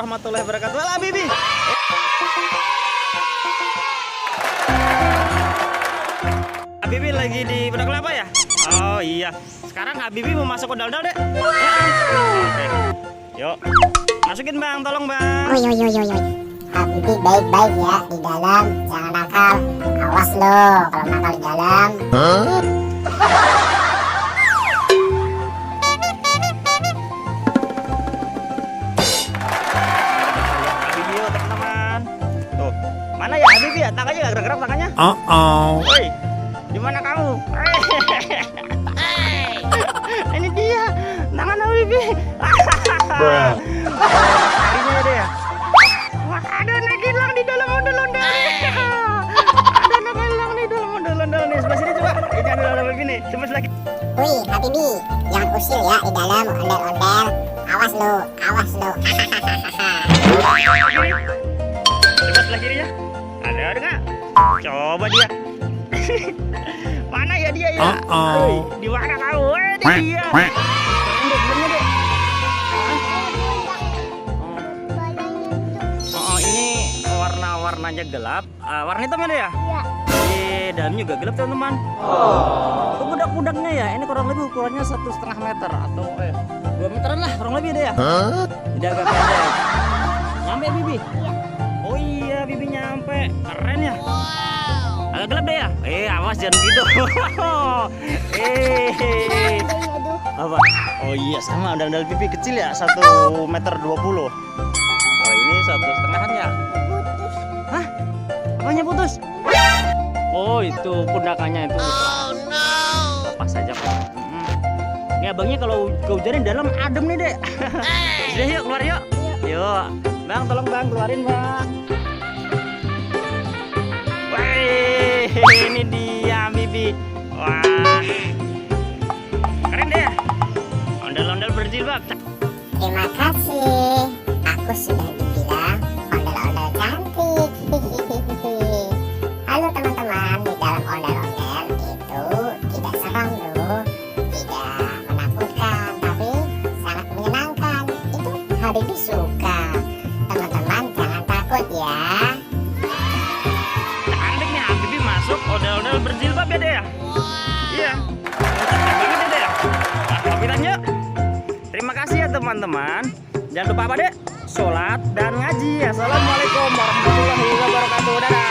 warahmatullahi wabarakatuh. Halo Habibi. Habibi lagi di Pondok Kelapa ya? Oh iya. Sekarang Habibi mau masuk ondel-ondel, Dek. Oke. Yuk. Masukin Bang, tolong Bang. Habibi baik-baik ya di dalam, jangan nakal. Awas lo kalau nakal di dalam. Habibi yuk teman-teman. Tuh. Mana ya Habibi ya? Tangannya nggak gerak-gerak tangannya. Woi. Di mana kamu? Ini dia. Tangan Habibi. Harinya ada ya? Wah, ada anak hilang di dalam ondel-ondel. Ada anak hilang di dalam ondel-ondel nih. Sebelah sini coba. Ini ada Habibi nih. Coba lagi. Wih Habibi, jangan usil ya di dalam ondel-ondel. Awas lo. Coba sebelah kirinya. Ada nggak? Coba dia. Mana ya dia ya? Di mana kamu? Di dia. Belum deh. Oh, ini warnanya gelap. Warna hitam ada ya? Iya. Di dalamnya juga gelap teman-teman. Itu budak-budaknya ya. Ini kurang lebih ukurannya 1,5 meter atau 2 meteran lah kurang lebih deh ya. Tidak agak pendek. Nyampe Bibi? Iya. Oh iya Bibi nyampe. Keren ya. Agak gelap deh ya. Awas jangan gitu. Apa? Oh iya sama ondel-ondel Bibi kecil ya 1,20 meter. Oh ini 1,5-an ya. Putus. Hah? Apanya putus? Oh itu pundakannya itu. Oh no. Lepas saja Pak. Ini abangnya kalau kehujanan dalam adem nih dek. Sudah yuk keluar yuk. Yuk. Bang tolong bang keluarin bang. Wih ini dia Bibi. Wah. Keren deh. Ondel-ondel berjilbab. Terima kasih. Aku sudah dibilang ondel-ondel cantik. Halo teman-teman, di dalam ondel-ondel itu tidak seram loh, tidak menakutkan, tapi sangat menyenangkan. Itu Habibi suka. Teman-teman jangan takut ya. Cantik nih Habibi masuk ondel-ondel berjilbab ya deh ya. Iya. Cantik banget ya deh ya. Nah, pamitan yuk. Terima kasih ya teman-teman. Jangan lupa apa deh? Sholat dan ngaji. Assalamualaikum warahmatullahi wabarakatuh. Dadah.